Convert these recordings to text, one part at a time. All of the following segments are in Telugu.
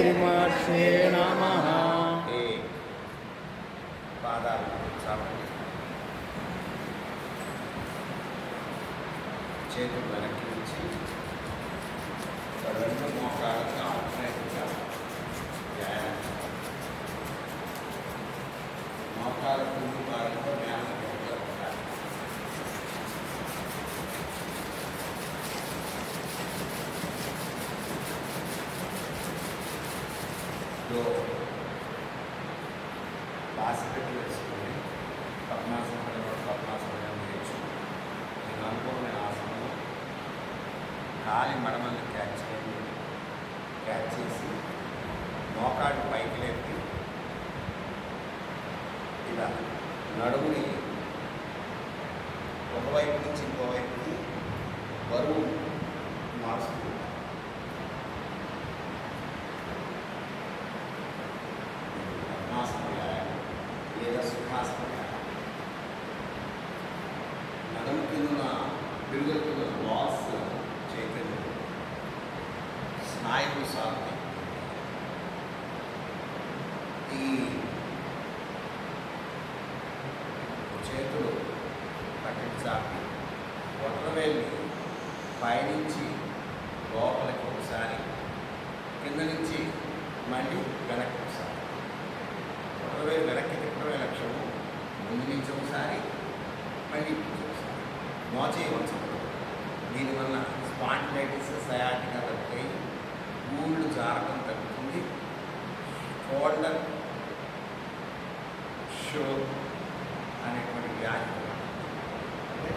శ్రీమహర్షే నమః. పాదాలు చాపండి, చేతులు వెనక్కి ఉంచి రెండు మోకాళ్ళకి ఆల్టర్నేట్గా వ్యాయామం. మోకాళ్ళ ముందు భాగంలో నేల పెట్టాలి. బాసిపెట్టి వేసుకొని పద్మాసనం పద్మాసనం చేయొచ్చు. నేను అనుకోమైన ఆసనంలో కాలి మడమల్ని క్యాచ్ చేయండి. క్యాచ్ చేసి మోకాడు పైకి లేపి ఇలా నడుముని ఒకవైపు నుంచి ఇంకోవైపుకి బరువు మార్చుకుంటాం. పద్మాసనం లేదా సుఖాసనం. నడుము కింద పెరుగుతున్న వాల్స్ చైతన్యం, స్నాయువు సాధన. ఈ చేతులు పట్టించాలి. వడ్రవేలు పైనుంచి లోపలికి ఒకసారి, కింద నుంచి మళ్ళీ వెనక్కి ఒకసారి. వడ్రవేలు వెనక్కి తిప్పడమే లక్ష్యము. ముందు నుంచి ఒకసారి, మళ్ళీ ఒకసారి. మోచేయవలసింది. దీనివల్ల స్పాండిలైటిస్, సయాటికా తగ్గుతాయి. గూళ్ళు జారడం తగ్గుతుంది. షోల్డర్ షో అనేటువంటి వ్యాధి అంటే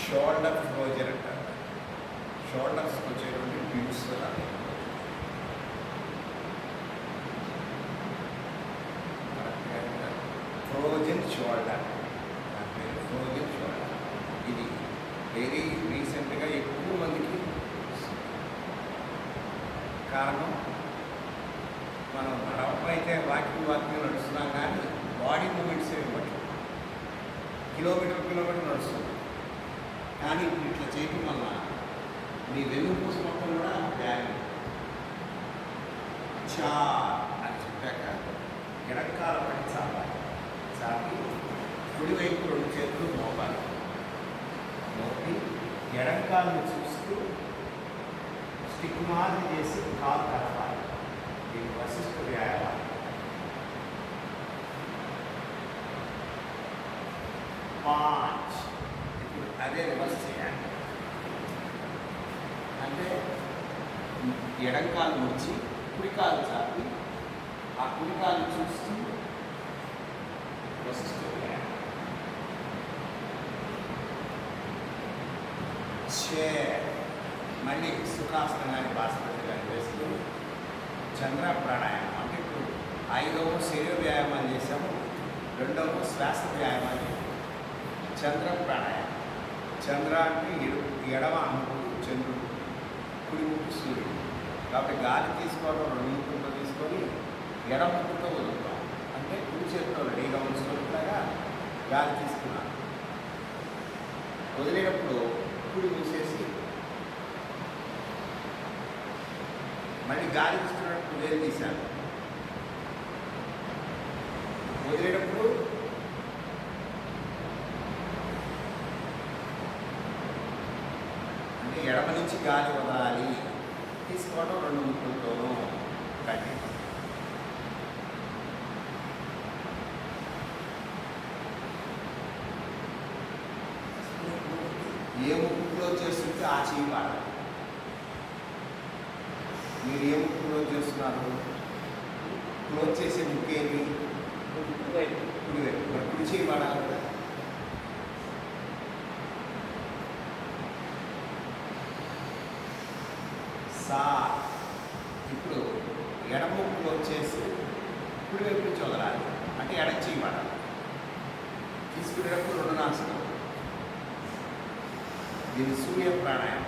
షోల్డర్ క్లోజర్ అంటారు. షోల్డర్స్కి వచ్చేటువంటి tubes frozen shoulder. Frozen shoulder ఇది వెరీ రీసెంట్గా ఎక్కువ మందికి కారణం. మనం నడవైతే వాకింగ్ నడుస్తున్నాం, కానీ బాడీ మూమెంట్స్ ఇవ్వట్లేదు. కిలోమీటర్ నడుస్తుంది, కానీ ఇట్లా చేయటం వల్ల మీ వెన్నుపూస మొత్తం కూడా వ్యాయామం. చా అని చెప్పాక ఎడంకాల పడి చాపాలి. చాపి కుడివైపు రెండు చేతులు మోపాలి. మోపి ఎడంకాలను చూస్తూ స్టిక్ మాదిరి చేసి కాలు కలపాలి. దీని వశిష్ఠ వ్యాయామం. పాంచ్. ఇప్పుడు అదే రివర్స్ చేయాలి. అంటే ఎడంకాలు ముడిచి కుడికాలు చాపి ఆ కుడికాలు చూస్తూ వశిష్ఠ వ్యాయామం. మళ్ళీ సుఖాసనాన్ని బాస్పతి గారి వేస్తూ చంద్ర ప్రాణాయామం. అంటే ఇప్పుడు 5వ శరీర వ్యాయామాలు చేసాము, 2వ శ్వాస వ్యాయామాలు చేసాము. చంద్ర ప్రాణాయామం. చంద్ర అంటే ఎడమ అమ్ముడు చంద్రుడు, కుడి ముక్కు సూర్యుడు. కాబట్టి గాలి తీసుకోవడం 2 ముక్కులతో తీసుకొని ఎడమ ముక్కుతో వదులుతాం. అంటే కుడి చేతిలో రెడీగా ఉంచుకున్నట్లాగా గాలి తీసుకున్నాను. వదిలేటప్పుడు కుడి మూసేసి మళ్ళీ గాలి తీసుకున్నప్పుడు వేలు తీశాను. వదిలేటప్పుడు అంటే ఎడమ నుంచి గాలి వదలాలి. తీసుకోవడం 2 ముక్కులతోనూ కంటి. ఏ ముక్కులో చేస్తుంటే ఆ చేయి వాడాలి. మీరు ఏ ముక్కు క్లోజ్ చేస్తున్నారు? క్లోజ్ చేసే ముక్కు ఏమి? కుడివైపు. మరి కుడి చేయి వాడాలి కదా. సా. ఇప్పుడు ఎడమ ముక్కు క్లోజ్ చేసి కుడివైపు నుంచి వదలాలి. అంటే ఎడ చేయి వాడాలి. తీసుకునేటప్పుడు 2 నాలుగు. దీని సూర్య ప్రాణాయామం.